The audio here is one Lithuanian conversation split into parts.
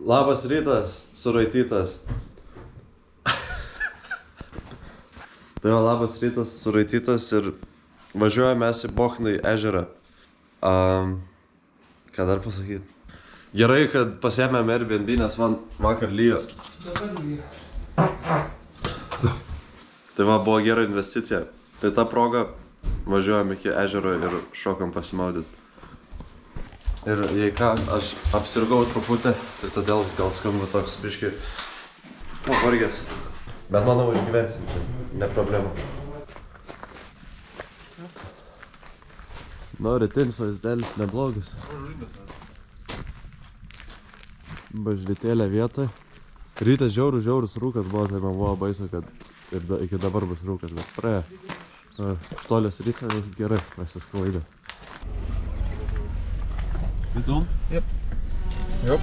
Labas rytas, suraitytas. Tai va, labas rytas, suraitytas ir važiuojame mes į Bochnai ežerą. Ką dar pasakyti? Gerai, kad pasiėmėm Airbnb, nes man vakar lyjo. Tai va, buvo gera investicija. Tai ta proga važiuojam iki ežero ir šokam pasimaudyti. Ir jei ką, aš apsirgau truputį, tai todėl gal skamba toks biškai pavargęs. Bet manau, išgyvensim, čia ne problema. Nu, rytinis vaizdelis neblogas. Bažlytėlė vietoj. Rytas žiaurus rūkas buvo, tai man buvo baisu, kad ir iki dabar bus rūkas, bet praėjo. Štolės rytą gerai, pasisklaidė. This on? Yep. Yep.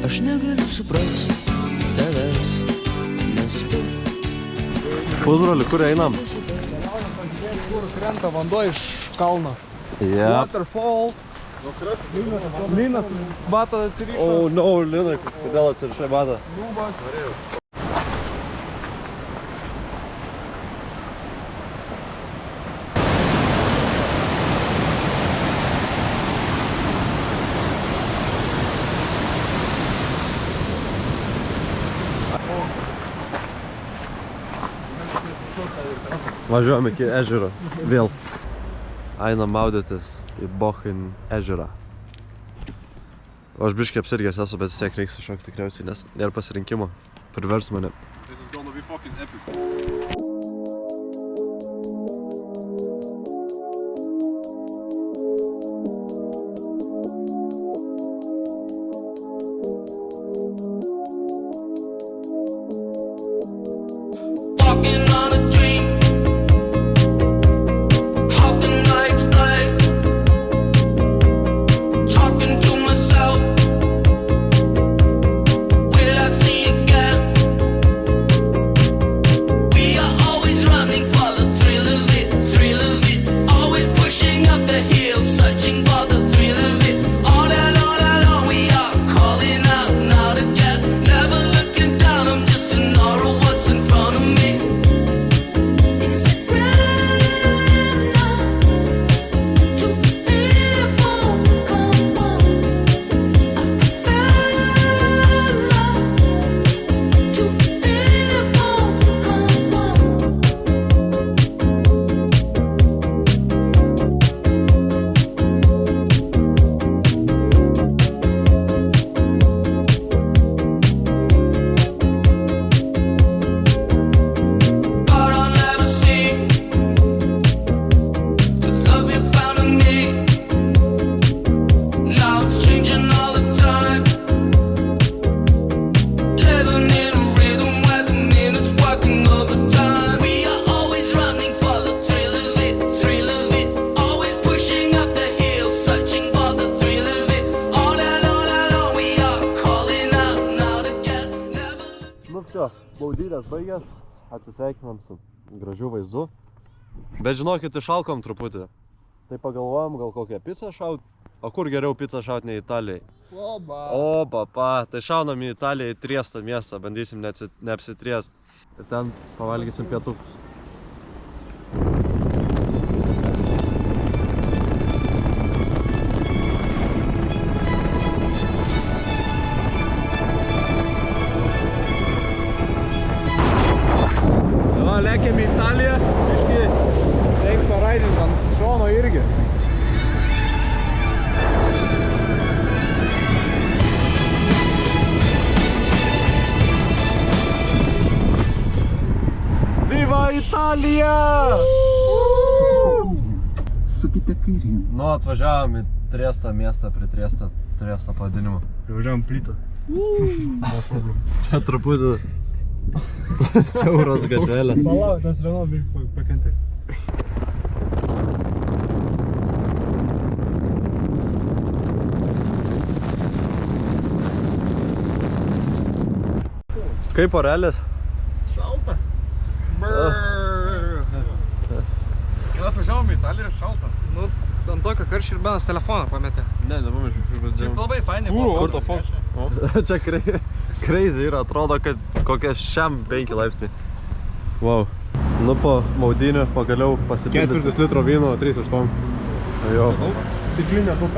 Aš negaliu suprasti tavęs, nes tu... Pusbroli, kur einam? Kur krenta vanduo iš kalno. Waterfall. Linas batą atsirišo. Oh no, Linai, kodėl atsirišai batą? Nubas. Važiuojam iki ežero. Vėl. Einam maudytis į Bochnai ežerą. Aš biškai apsirgęs esu, bet vis tiek reiks iššokti tikriausiai, nes nėra pasirinkimo. Privers mane. This is gonna be fucking epic. Baudylės baigės, atsisveikinam su gražiu vaizdu. Bet žinokit, išalkom truputį. Tai pagalvojom, gal kokią pizzą šaut. O kur geriau pizzą šaut nei Italijai? O, papa, tai šaunam į Italiją, į Triestą miestą, bandysim neapsitriest. Ir ten pavalgysim pietukus. Lėkėm į Italiją, iški reik paraidinti ant šono irgi. Viva Italija! Sukite kairyn. Nu, atvažiavom į Triestą miestą, prie Triestą pavadinimą. Privažiavom plytą. Čia truputį Siauros gatvelės. Palauk, tas Renault biškai pakentė. Kaip orelės? Šalta. Kai atvažiavom į Italiją, šalta. Nu, ant tokio karščio ir Benas telefoną pametė. Ne, dabar mes iš Šiaip labai fainai buvo. Kur to fok? Čia crazy yra, atrodo, kad kokias šiam 5 laipsniai. Wow. Nu po maudinių pagaliau pasipildys. 4 litro vyno, 3,8. Jo. Stiklinė 2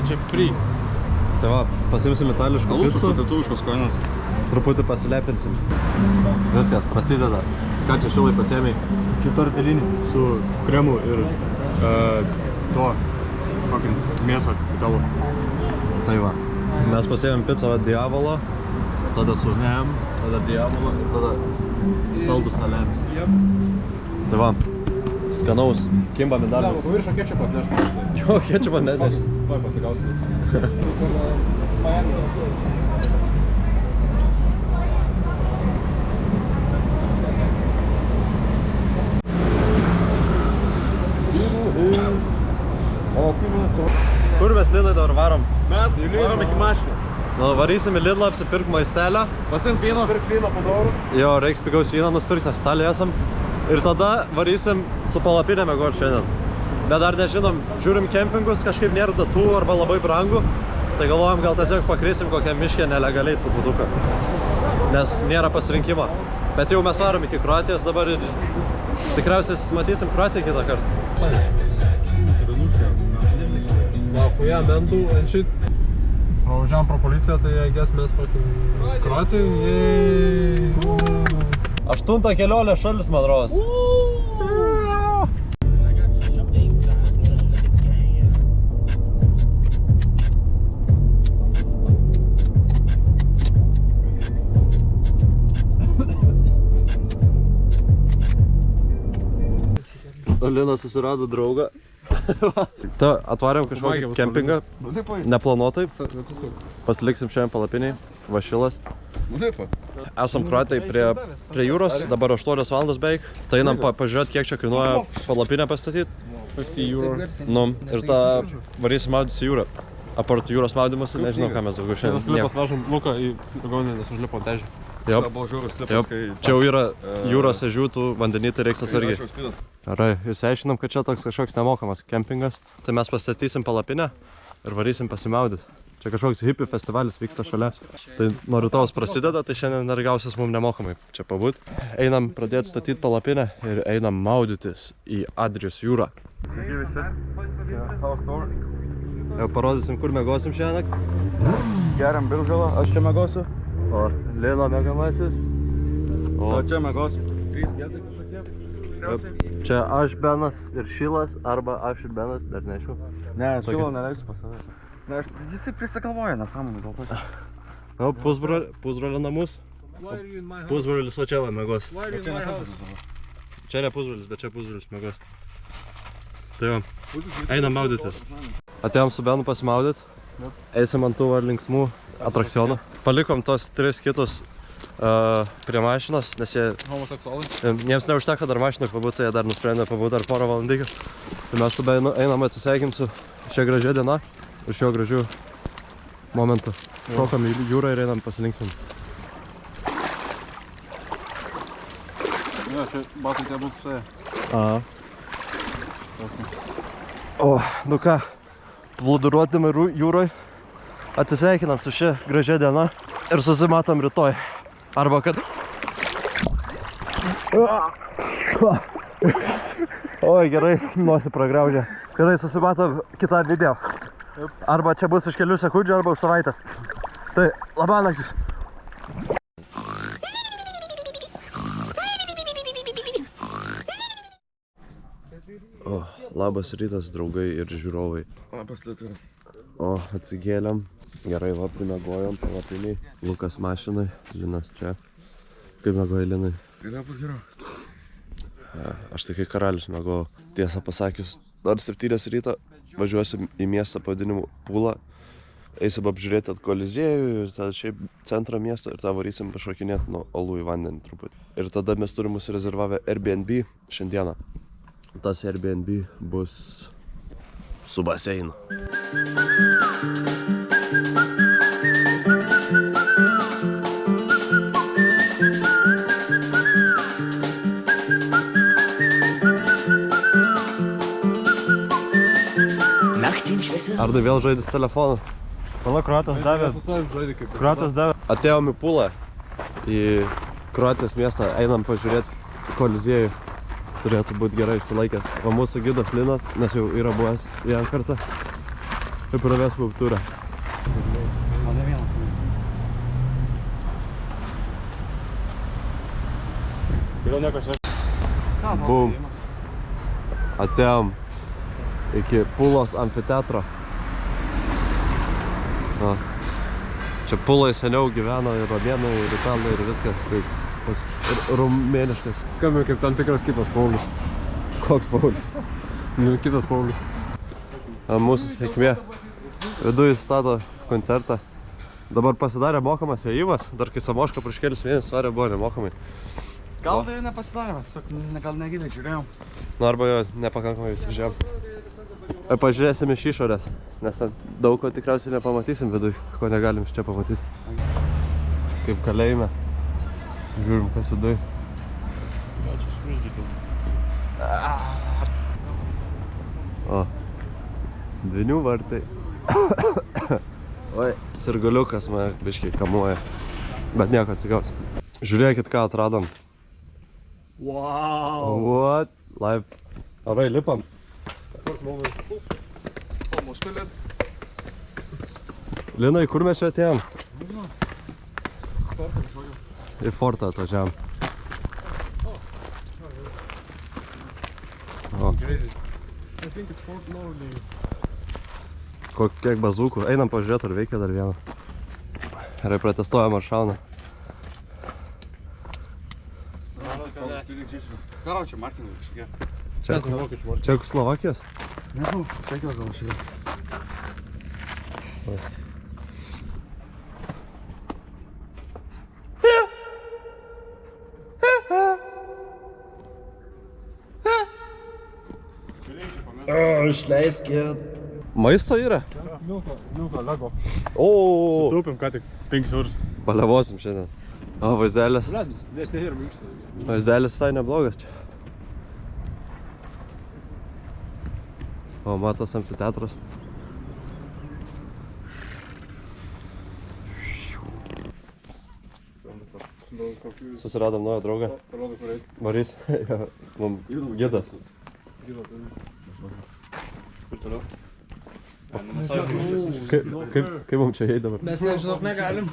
čia free. Tai va, pasimsim itališkų picų. Lietuviškos kainos. Truputį pasilepinsim. Viskas, prasideda. Ką čia šilai pasiėmei? Čia tortelinį su kremu ir to mėsą italų. Tai va. Mes pasiėmėm pizzą Diavolo, tada su nem, tada Diavolo ir tada saldus salemis. Tai va, skanaus. Kimba medalius. Paviršo kečupą atneš. Jo, kečupą nedeš. Tuoj pasigausim. Kur mes Lidlai dabar varom? Mes varom iki mašiną. Nu, varysim į Lidlą apsipirkt maistelę. Pasimt vyno. Pirk vyno po eurus. Jo, reiks pigaus vyną nusipirkt, nes Italijoj esam. Ir tada varysim su palapinė miegot šiandien. Bet dar nežinom, žiūrim kempingus, kažkaip nėra datų arba labai brangų. Tai galvojam, gal tiesiog pakrisim kokią miškę nelegaliai truputuką. Nes nėra pasirinkimo. Bet jau mes varom iki Kroatijos dabar ir tikriausiai matysim Kroatiją kitą kartą. Lakuja, mentų, and shit. Pravažiavom pro policiją, tai I guess mes fucking Kroatijoj. 8 kelionė šalis, man rodos. Linas susirado draugą. Ta, atvarėm kažkokį kempingą. Neplanuotai. Pasiliksim šiandien palapiniai. Vašilas. Esam Kroatijai prie jūros, dabar 8 valandas beveik. Tai einam pažiūrėti, kiek čia kainuoja palapinę pastatyti. 50 euro. Nu, ir tą varysim maudytis į jūrą. Apart jūros maudymusi, nežinau, ką mes daugiau šiandien. Klipas vežam Luką į Ligoninę, nes užlipo ant ežį. Jop. Buvo žiaurus klipas, Jop. Čia jau yra jūros ežiūtų, vandenį, tai reiks atsargiai. Gerai, išsiaiškinom, kad čia toks kažkoks nemokamas kempingas. Tai mes pastatysim palapinę ir varysim pasimaudyti. Čia kažkoks hippie festivalis vyksta šalia. Tai nuo rytojus prasideda, tai šiandien dar gausis mums nemokamai čia pabūt. Einam pradėti statyti palapinę ir einam maudytis į Adrijos jūrą. Jau parodysim, kur miegosim šiandien. Geriam biržalą, aš čia mėgosiu. O Lino mėgamasis. O čia mėgosiu. 3 getai kažkokie. Čia aš, Benas ir Šilas, arba aš ir Benas, dar neaišku. Ne, Šilo neleisiu pas save. Ne, jisai prisigalvoja nesąmonį dėl to. O, pusbrolio namus. Pusbrolis, o čia va mėgos. Čia ne pusbrolis, bet čia pusbrolis mėgos. Tai jo, einam maudytis. Atėjom su Benu pasimaudyti. Eisim ant tų linksmų atrakcionų. Palikom tos 3 kitus prie mašinos, nes jiems neužteko dar mašinai pabūti, jie dar nusprendė pabūti dar porą valandykių. Tai mes su Benu einam atsisveikinti su šia gražia diena ir šio gražių momentų. Šokam į jūrą ir einam pasilinksminti. Jo, čia batai tie būtų suėję. Aha. O, nu ką, plūduruodami jūroj, atsisveikinam su šia gražia diena ir susimatom rytoj. Arba kad... Oi, gerai, nosį pragraužė. Gerai, susimatom kitą video. Arba čia bus už kelių sekundžių, arba už savaitės. Tai, labanaktis. O, labas rytas, draugai ir žiūrovai. Labas rytas. O, atsigėlėm. Gerai, va, primegojom palapiniai. Lukas mašinai, Linas čia. Kaip mėgoji, Linai? Geriau bus geriau. Aš tai kai karalius mėgojau. Tiesą pasakius, dar 7 ryto važiuosim į miestą pavadinimu Pula. Eisim apžiūrėti Koliziejų ir tada šiaip centrą miesto ir tada varysim pašokinėti nuo olų į vandenį truputį. Ir tada mes turim užsirezervavę Airbnb šiandieną. Tas Airbnb bus su baseinu. Arnai vėl žaidys telefoną. Pala, Kroatas davė. Kroatas davė. Atėjom į pulą, į Kroatijos miestą, einam pažiūrėti Koliziejų. Turėtų būti gerai išsilaikęs. O mūsų gidas Linas, nes jau yra buvęs vieną kartą, ir praves skulptūrą. Mane vienas. Kodėl nieko čia? Bum. Atėjom iki Pulos amfiteatro. Na. Čia Pulai seniau gyveno ir romėnai, ir italai, ir viskas. Tai toks rumėniškas. Skambėjo kaip tam tikras kitas Paulius. Koks Paulius? Nu, kitas Paulius. Mūsų sėkmė. Viduje stato koncertą. Dabar pasidarė mokamas įėjimas. Dar kai Samoška prieš kelius mėnesius varė buvo nemokamai. Gal tai nepasidarė, gal negiliai žiūrėjom. Nu arba jo nepakankamai visi žiūrėjom. Ir pažiūrėsim iš išorės, nes ten daug ko tikriausiai nepamatysim viduj, ko negalim iš čia pamatyti. Kaip kalėjime. Žiūrim, kas viduj. O, Dvinių vartai. Oi, sirguliukas mane biškiai kamuoja. Bet nieko atsigaus. Žiūrėkit, ką atradom. Wow! What? Laip. Arai, lipam. Linai, kur mes čia atėjom? Į fortą atvažiavom. Kiek bazūkų. Einam pažiūrėti, ar veikia dar vieną. Gerai, protestuojam, ar šauna. Karočią, Martinai, kažkokie. Čekoslovakijos? Nežinau, Čekijos gal šiek. Išleiskit. Maisto yra? Milko, Lego. O, Taupėm ką tik 5 eurus. palevosim šiandien. O, vaizdelis. Net ir minkštas. Vaizdelis visai neblogas čia. O, matos amfiteatras. Susiradom naują draugą. Marys. Mum gidas. Kur toliau? Kaip mums čia eit dabar? Mes nežinok negalim.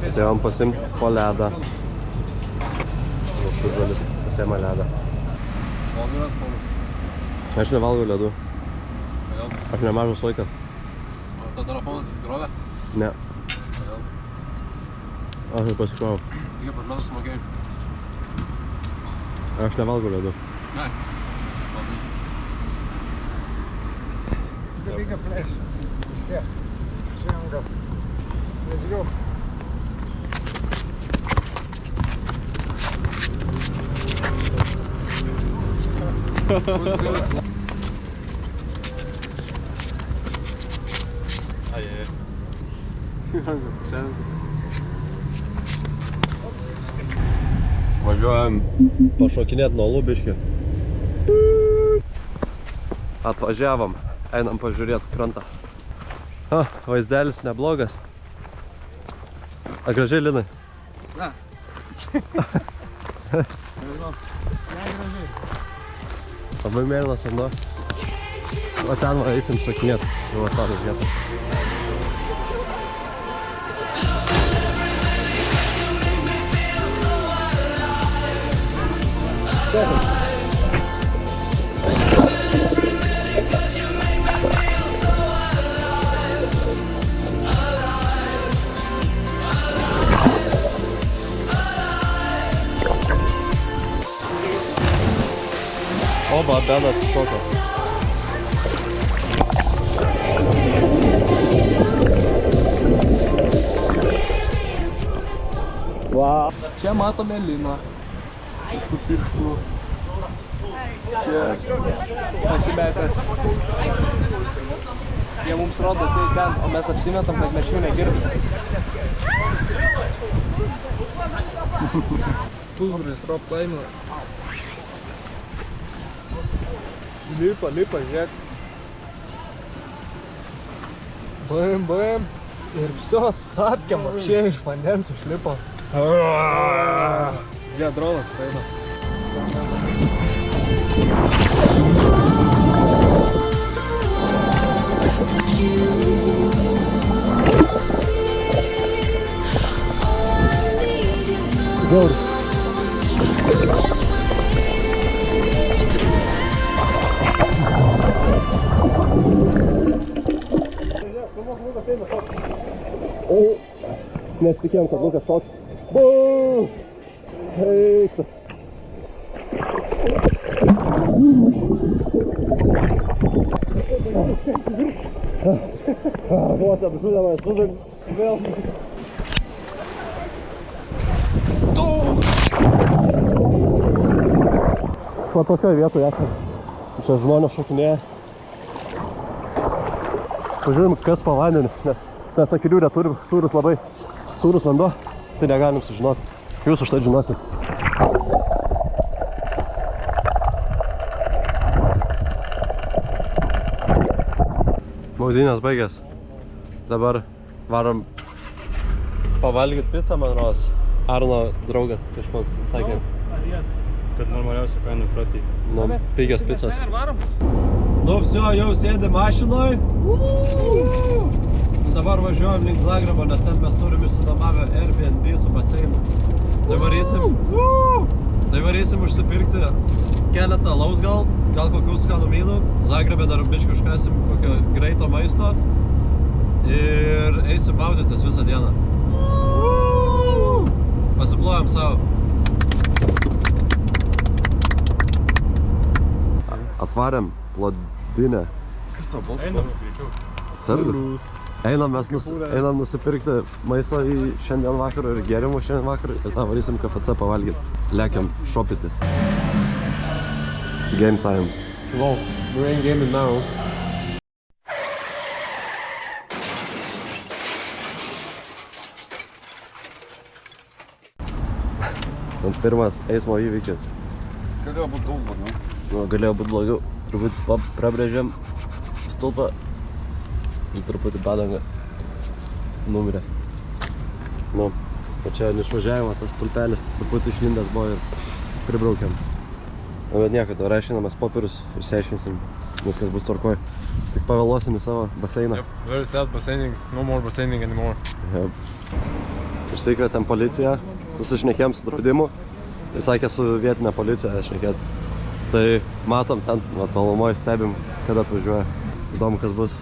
Atėjom pasimt po ledą. Šužuolis pasiema ledą. Aš nevalgau ledų. Aš nemažas laikas. Ar to telefonas įsikrovė? Ne. Aš jau pasikrovau. Tik pas metus sumokėjai? Aš nevalgau ledų. Ne. Reikia plėš. Iškėp. Šiandien gal. Nežiūrėjau. Važiuojam pašokinėti nuo Lubiškį. Atvažiavom, einam pažiūrėti krantą. Vaizdelis neblogas. A gražiai, Linai? Ne. Labai mėlynas vanduo. O ten va eisim šokinėti. Jau atrodo vietą. Va, benas šoka. Wow. Čia matome liną. Su pirštu. Čia pasimetęs. Jie mums rodo tai ten, o mes apsimetam, kad mes jų negirdim. Pusbris, rob laimė. Lipa, žiūrėk. Bam. Ir visos tapkiam, apšė iš vandens išlipo. Jie dronas praeina. Gaur. O, nesitikėjom, kad Lukas šoks. Bum! Eikta. Vos apžūdamas, vėl. Va tokioj vietoje esame. Čia žmonės šokinėja. Pažiūrim, kas po vandenį, nes mes akilių neturim, sūrus labai sūrus vanduo, tai negalim sužinoti. Jūs už tai žinosit. Maudynės baigės. Dabar varom pavalgyt pizzą, man rodos. Arno draugas kažkoks sakė. Kad normaliausia kaina pratį. Nu, pigios pizzas. Nu, vsio, jau sėdi mašinoj. Dabar važiuojam link Zagrebo, nes ten mes turim išsinuomavę Airbnb su baseinu. Tai varysim užsipirkti keletą alaus gal kokių skanumynų. Zagrebe dar biškį užkasim kokio greito maisto. Ir eisim maudytis visą dieną. Pasiplojam savo. Atvarėm plodinę. Kas tau balsas? Einam greičiau. Sergu. Einam nusipirkti maisto į šiandien vakarą ir gėrimų šiandien vakarą ir tą varysim KFC pavalgyti. Lekiam šopytis. Game time. Wow, we're in gaming now. Pirmas eismo įvykis. Galėjo būt daug blogiau. Nu, galėjo būt blogiau. Truputį prabrėžėm stulpą ir truputį padangą numirė. Nu, o čia neišvažiavimo tas stulpelis truputį išlindęs buvo ir pribraukėm. Nu, bet nieko, dabar aiškinamės popierius ir išsiaiškinsim, viskas bus tvarkoj. Tik pavėluosim į savo baseiną. Yep, very sad baseining, no more baseining anymore. Yep. Išsikvietėm policiją, susišnekėjom su draudimu. Tai sakė su vietinė policija šnekėt. Tai matom ten, tolumoje stebim, kada atvažiuoja. Įdomu, kas bus.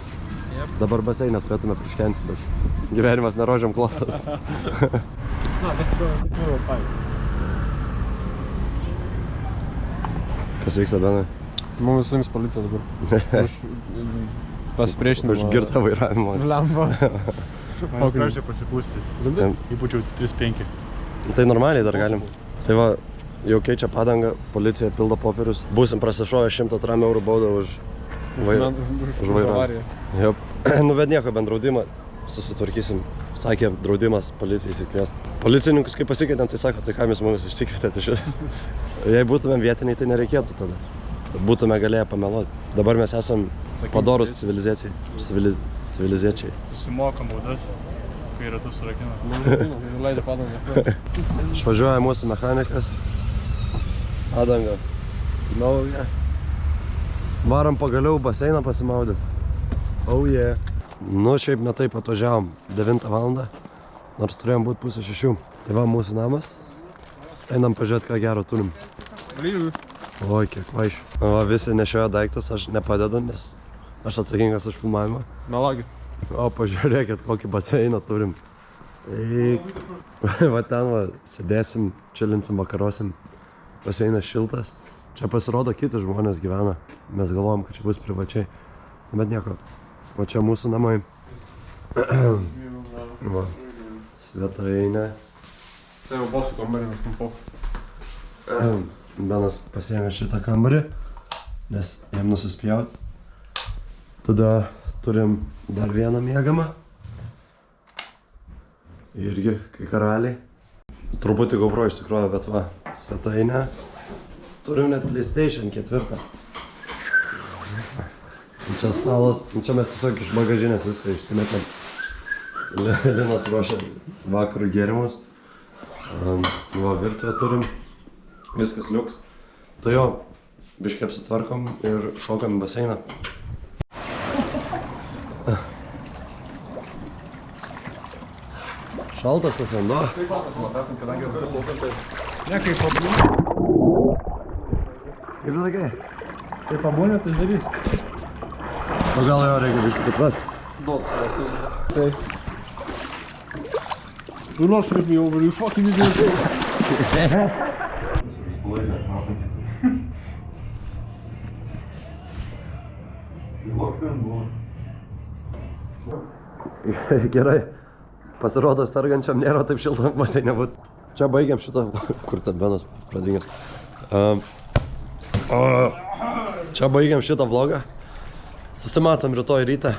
Yep. Dabar baseiną turėtume priškentis, bet gyvenimas nerožiam klotas. Kas vyksta, Benai? Mums suims policija dabar. Už pasipriešinimą. Už girtą vairavimą. Lemba. Man sprašė pasipūsti. Įpučiau 3-5. Tai normaliai dar galim. Tai va, jau keičia padangą, policija pildo popierius. Būsim prasišoję 103 eurų baudą už vairavimą. Jop. Nu, bet nieko, bent draudimą susitvarkysim. Sakė, draudimas policijai įsikviest. Policininkus, kai pasikeitėm, tai sako, tai kam jūs mumis išsikvietėte šitas? Jei būtumėm vietiniai, tai nereikėtų tada. Būtume galėję pameluoti. Dabar mes esam padorus civilizacijai. Susimokam baudas, kai ratus surakina. Leidė padangas. Išvažiuoja mūsų mechanikas. Padanga nauja. Varom pagaliau baseiną pasimaudyti. Oh yeah. Nu, šiaip ne taip atvažiavom 9 valandą, nors turėjom būti 5:30. Tai va mūsų namas. Einam pažiūrėti, ką gero turim. Oi, kiek vaišių. Va, visi nešioja daiktus, aš nepadedu, nes aš atsakingas už filmavimą. Melagi. O, pažiūrėkit, kokį baseiną turim. Va ten va, sėdėsim, čilinsim, vakarosim. Baseinas šiltas. Čia pasirodo kiti žmonės gyvena. Mes galvojom, kad čia bus privačiai. Bet nieko. O čia mūsų namai. Va. Svetainė. Tai jau bosų kambarį nuskumpau. Benas pasiėmė šitą kambarį, nes jam nusispjaut. Tada turim dar vieną miegamą. Irgi, kai karaliai. Truputį GoPro iš tikrųjų, bet va, svetainė. Turim net PlayStation 4. Čia stalas, čia mes tiesiog iš bagažinės viską išsimetėm. Linas ruošia vakarų gėrimus. Va, virtuvę turim. Viskas liuks. Tai jo, biškai apsitvarkom ir šokam į baseiną. Šaltas tas vanduo. Taip pat esam, kadangi dabar plaukiam, tai ne kaip pabūnė. Kaip sakai? Kaip pabūnė, tai darys. O gal jo reikia biškai priprast? Say. Do not flip me over, you fucking idiot. Gerai. Pasirodo, sergančiam nėra taip šilta, matai nebūt. Čia baigiam šitą, kur ten Benas pradingęs. Čia baigiam šitą vlogą. Susimatom rytoj ryte.